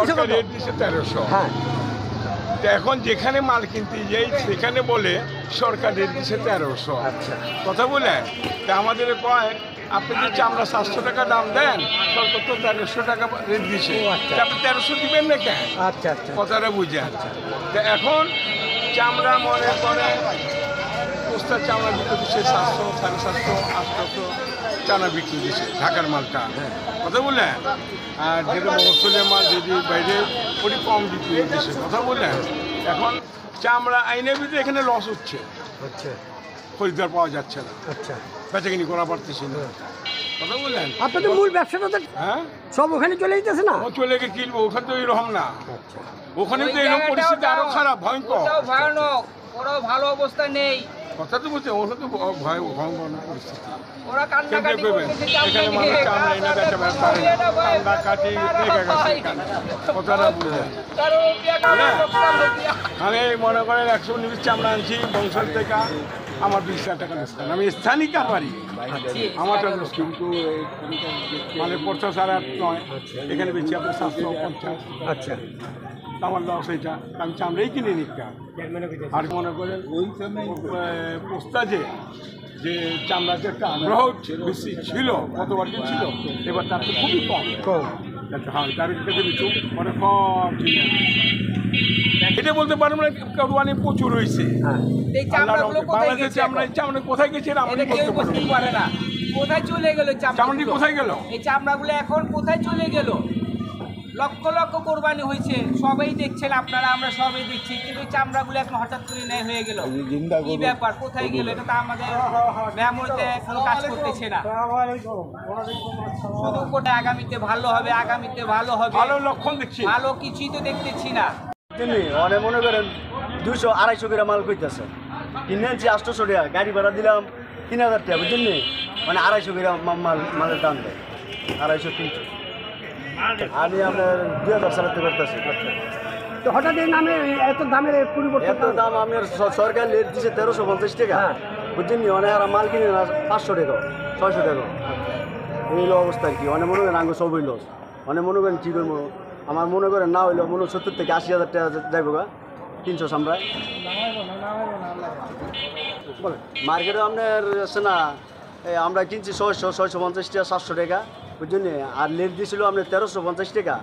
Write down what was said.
সরকার rate দিচ্ছে 1300। হ্যাঁ তো এখন যেখানে মাল কিনতে যাই সেখানে বলে সরকার রেট দিচ্ছে 1300। আচ্ছা কথা বলে তা আমাদের কয় আপনি যে চামড়া 700 টাকা দাম দেন, সরকার তো 1300 টাকা রেট দিচ্ছে, ও আচ্ছা। তা আপনি 1300 দিবেন না কেন? আচ্ছা আচ্ছা কথাটা বুঝেন। তো এখন চামড়া মনে করে পোস্তার চামড়া বিক্রি দিচ্ছে 700, 750, 800 চামড়া বিক্রি দিচ্ছে ঢাকার মালটা। কথা বললেন? আর যেটা মফসলের মাল যদি বাইরে ওটি কম বিক্রি দিচ্ছে। কথা বললেন? এখন চামড়া আইনের ভিতরে এখানে লস হচ্ছে, আচ্ছা খরিদ্দার পাওয়া যাচ্ছে না, আচ্ছা বেচাকিনি করা পারতেছি না। কথা বললেন? আপনাদের মূল ব্যবসাটা তো হ্যাঁ, সব ওখানে চলে যেতেছে না? ও চলে গিয়ে কিনবো, ওখানে তো এরকম না, আচ্ছা ওখানে তো এরকম পরিস্থিতি আরো খারাপ, ভয়ঙ্কর। ভয়ানক, ওরাও ভালো অবস্থা নেই। কথা তো বলছে ওখানে তো ভয়ঙ্কর পরিস্থিতি। ওরা কান্নাকাটি করতেছে, এখানে মানুষ চামড়া এনে বেচা পারে, কান্দা কাটি লেগে গেছে এখানে। কথাটা বুঝে আমি মনে করেন 100 নিবিশ চামড়া আনছি বংশল থেকে, আমার 20,000 টাকা লোকসান। আমি স্থানিক কারবারি, আমারটা লোক, কিন্তু মানে 50,000 নয়, এখানে বেশি আপনার 750। আচ্ছা আমার লস এইটা, আমি চামড়াই কিনে নিচ্ছি। আর মনে করেন পোস্তা যে চামড়াতে একটা আগ্রহ বেশি ছিল, গতবার যে ছিল, এবার তার তো খুবই কম। কম হ্যাঁ, তার কাছে কিছু মানে কম ছিল। এটা বলতে পারবো না, কোরবানি প্রচুর হয়েছে। হ্যাঁ এই চামড়াগুলো কোথায় বাংলাদেশের গেছে? চামড়া, চামড়া কোথায় গেছে এটা আমি এটা কেউ বলতে বুঝতে পারবো না। পারে না। কোথায় চলে গেল চামড়াটি চামড়াগুলো? কোথায় গেল? এই চামড়াগুলো এখন কোথায় চলে গেল? লক্ষ লক্ষ কোরবানি হয়েছে, সবাই দেখছেন আপনারা, আমরা সবাই দেখছি, কিন্তু এই চামড়াগুলো এখন হঠাৎ করে নেয় হয়ে গেল। কি ব্যাপার, কোথায় গেল? এটা তো আমাদের মেমোরিতে কোনো কাজ করতেছে না। শুধু কোটা আগামীতে ভালো হবে, আগামীতে ভালো হবে, ভালো লক্ষণ দেখছি। ভালো কিছুই তো দেখতেছি না। অনেক মনে করেন 200-250 করে মাল করতেছে, কিনেছি 800 টাকা, গাড়ি ভাড়া দিলাম 3,000 টাকা, বুঝছেন নি? মানে 250 করে মালের দাম দেয়, 250-300। আমি আপনার 2000 সালাতে করতেছি। তো হঠাৎ এই নামে এত দামের পরিবর্তন? এত দাম আপনার সরকার রেট দিচ্ছে 1350 টাকা, বুঝছেন নি? অনেক আর মাল কিনে না 500 টাকা, 600 টাকা। এই হলো অবস্থা আর কি। অনেক মনে করেন আঙ্গ সবই লস। অনেক মনে করেন কী করবো, আমার মনে করেন না হইলো মনে 70 থেকে 80,000 টাকা যাইব গা 300 সামরায়। মার্কেটে আপনার আছে না, আমরা কিনছি 600, 650 টাকা, 700 টাকা, বুঝছেন? আর লেট দিয়েছিল আপনার 1350 টাকা।